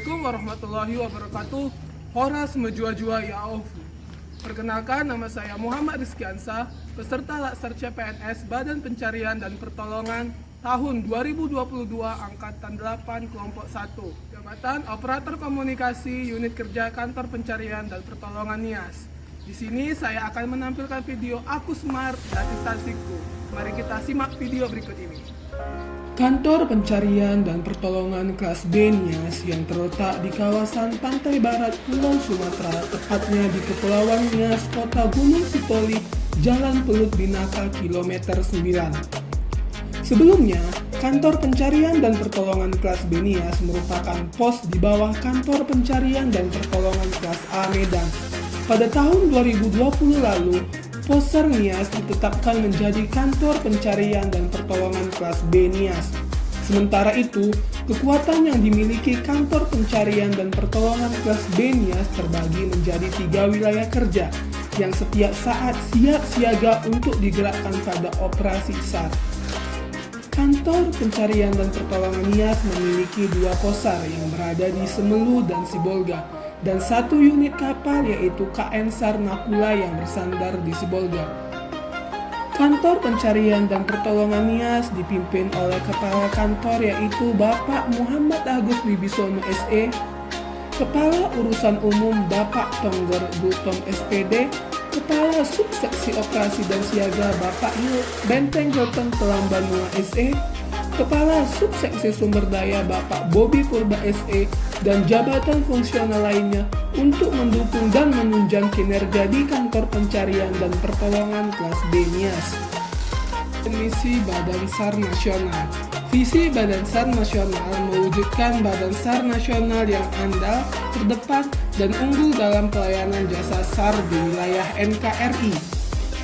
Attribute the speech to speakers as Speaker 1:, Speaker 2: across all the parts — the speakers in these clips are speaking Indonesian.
Speaker 1: Assalamualaikum warahmatullahi wabarakatuh. Horas menjua-jua ya Aufu. Perkenalkan, nama saya Muhammad Rizky Ansah, peserta Laksar CPNS Badan Pencarian dan Pertolongan tahun 2022 Angkatan 8 Kelompok 1, Jabatan Operator Komunikasi Unit Kerja Kantor Pencarian dan Pertolongan NIAS. Di sini saya akan menampilkan video Aku Smart dan instansiku. Mari kita simak video berikut ini. Kantor Pencarian dan Pertolongan kelas B NIAS yang terletak di kawasan pantai barat Pulau Sumatera, tepatnya di Kepulauan Nias, Kota Gunung Sitoli, Jalan Pelut Binaka, kilometer 9. Sebelumnya, Kantor Pencarian dan Pertolongan kelas B NIAS merupakan pos di bawah Kantor Pencarian dan Pertolongan kelas A Medan. Pada tahun 2020 lalu, Poser NIAS ditetapkan menjadi Kantor Pencarian dan Pertolongan kelas B NIAS. Sementara itu, kekuatan yang dimiliki Kantor Pencarian dan Pertolongan kelas B NIAS terbagi menjadi 3 wilayah kerja yang setiap saat siap siaga untuk digerakkan pada operasi SAR. Kantor Pencarian dan Pertolongan NIAS memiliki 2 posar yang berada di Semelu dan Sibolga, dan 1 unit kapal yaitu KN SAR Nakula yang bersandar di Sibolga. Kantor Pencarian dan Pertolongan NIAS dipimpin oleh Kepala Kantor yaitu Bapak Muhammad Agus Wibisono SE, Kepala Urusan Umum Bapak Tongger Gultom SPD, Kepala Subseksi Operasi dan Siaga Bapak Benteng Hilton Telambanua SE, Kepala Subseksi Sumber Daya Bapak Bobi Purba SE, dan jabatan fungsional lainnya untuk mendukung dan menunjang kinerja di Kantor Pencarian dan Pertolongan kelas B NIAS. Misi Badan SAR Nasional. Visi Badan SAR Nasional mewujudkan Badan SAR Nasional yang andal, terdepan, dan unggul dalam pelayanan jasa SAR di wilayah NKRI.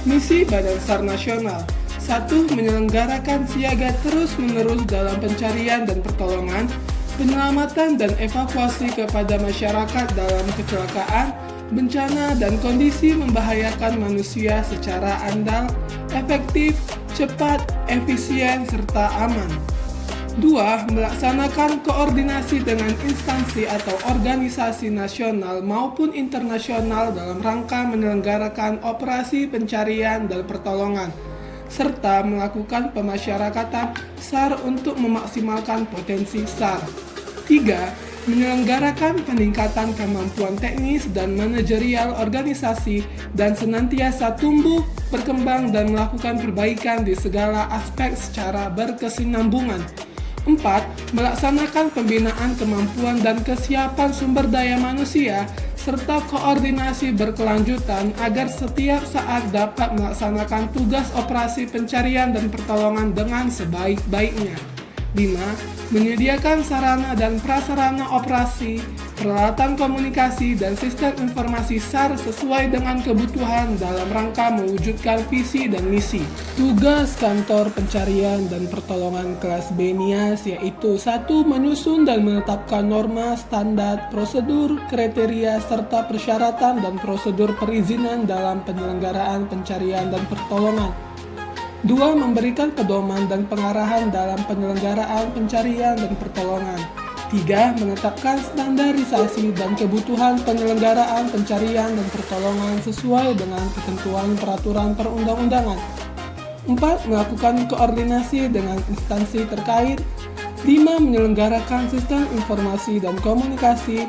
Speaker 1: Misi Badan SAR Nasional: 1. Menyelenggarakan siaga terus-menerus dalam pencarian dan pertolongan, penyelamatan dan evakuasi kepada masyarakat dalam kecelakaan, bencana, dan kondisi membahayakan manusia secara andal, efektif, cepat, efisien, serta aman. 2. Melaksanakan koordinasi dengan instansi atau organisasi nasional maupun internasional dalam rangka menyelenggarakan operasi pencarian dan pertolongan, serta melakukan pemasyarakatan SAR untuk memaksimalkan potensi SAR. 3. Menyelenggarakan peningkatan kemampuan teknis dan manajerial organisasi dan senantiasa tumbuh, berkembang, dan melakukan perbaikan di segala aspek secara berkesinambungan. 4. Melaksanakan pembinaan kemampuan dan kesiapan sumber daya manusia serta koordinasi berkelanjutan agar setiap saat dapat melaksanakan tugas operasi pencarian dan pertolongan dengan sebaik-baiknya. 5. Menyediakan sarana dan prasarana operasi, peralatan komunikasi, dan sistem informasi SAR sesuai dengan kebutuhan dalam rangka mewujudkan visi dan misi. Tugas Kantor Pencarian dan Pertolongan kelas B NIAS yaitu 1. Menyusun dan menetapkan norma, standar, prosedur, kriteria, serta persyaratan dan prosedur perizinan dalam penyelenggaraan pencarian dan pertolongan. 2. Memberikan pedoman dan pengarahan dalam penyelenggaraan pencarian dan pertolongan. 3. Menetapkan standarisasi dan kebutuhan penyelenggaraan pencarian dan pertolongan sesuai dengan ketentuan peraturan perundang-undangan. 4. Melakukan koordinasi dengan instansi terkait. 5. Menyelenggarakan sistem informasi dan komunikasi.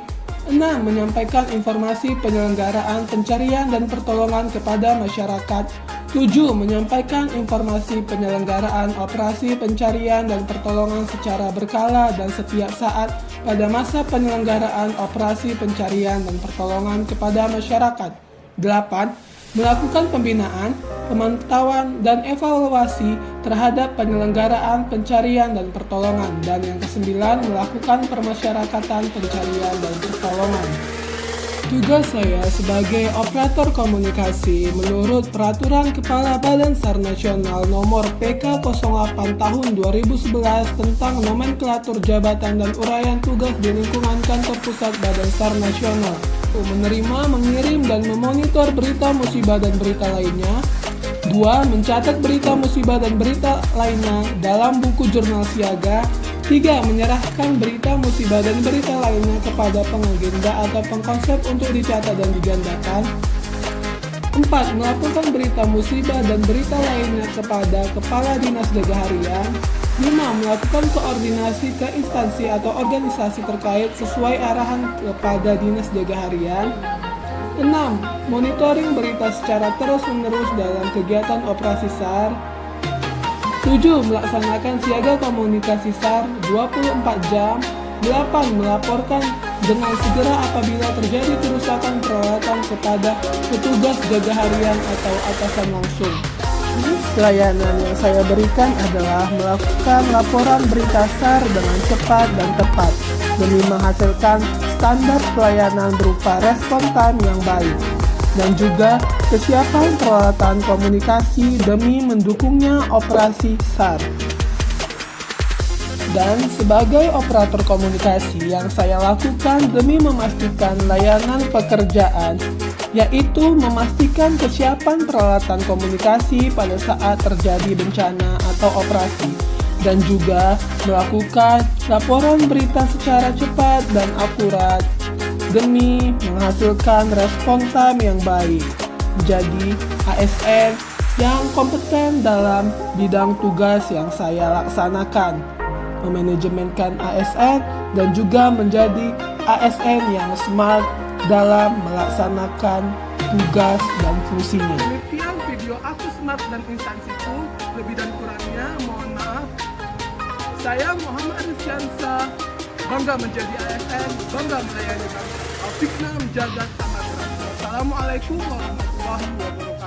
Speaker 1: 6. Menyampaikan informasi penyelenggaraan pencarian dan pertolongan kepada masyarakat. 7. Menyampaikan informasi penyelenggaraan operasi pencarian dan pertolongan secara berkala dan setiap saat pada masa penyelenggaraan operasi pencarian dan pertolongan kepada masyarakat. 8. Melakukan pembinaan, pemantauan, dan evaluasi terhadap penyelenggaraan pencarian dan pertolongan. Dan yang ke-9, melakukan permasyarakatan pencarian dan pertolongan. Tugas saya sebagai operator komunikasi menurut Peraturan Kepala Badan SAR Nasional Nomor PK08 Tahun 2011 tentang Nomenklatur Jabatan dan Uraian Tugas di Lingkungan Kantor Pusat Badan SAR Nasional. Menerima, mengirim, dan memonitor berita musibah dan berita lainnya. 2. Mencatat berita musibah dan berita lainnya dalam buku jurnal siaga. 3. Menyerahkan berita musibah dan berita lainnya kepada pengagenda atau pengkonsep untuk dicatat dan digandakan. 4. Melaporkan berita musibah dan berita lainnya kepada Kepala Dinas Jaga Harian. 5. Melakukan koordinasi ke instansi atau organisasi terkait sesuai arahan kepada Dinas Jaga Harian. 6. Monitoring berita secara terus-menerus dalam kegiatan operasi SAR. 7. Melaksanakan siaga komunikasi SAR 24 jam. 8. Melaporkan dengan segera apabila terjadi kerusakan peralatan kepada petugas jaga harian atau atasan langsung. Pelayanan yang saya berikan adalah melakukan laporan berita SAR dengan cepat dan tepat demi menghasilkan standar pelayanan berupa respon time yang baik dan juga kesiapan peralatan komunikasi demi mendukungnya operasi SAR. Dan sebagai operator komunikasi yang saya lakukan demi memastikan layanan pekerjaan, yaitu memastikan kesiapan peralatan komunikasi pada saat terjadi bencana atau operasi, dan juga melakukan laporan berita secara cepat dan akurat demi menghasilkan respon time yang baik. Jadi, ASN yang kompeten dalam bidang tugas yang saya laksanakan, memanajemenkan ASN dan juga menjadi ASN yang smart dalam melaksanakan tugas dan fungsinya. Demikian video aku smart dan instansiku, lebih dan kurangnya mohon maaf. Saya Muhammad Rizkyansa, bangga menjadi ASN, bangga melayani bangsa. Fikna menjaga sama. Assalamualaikum warahmatullahi wabarakatuh.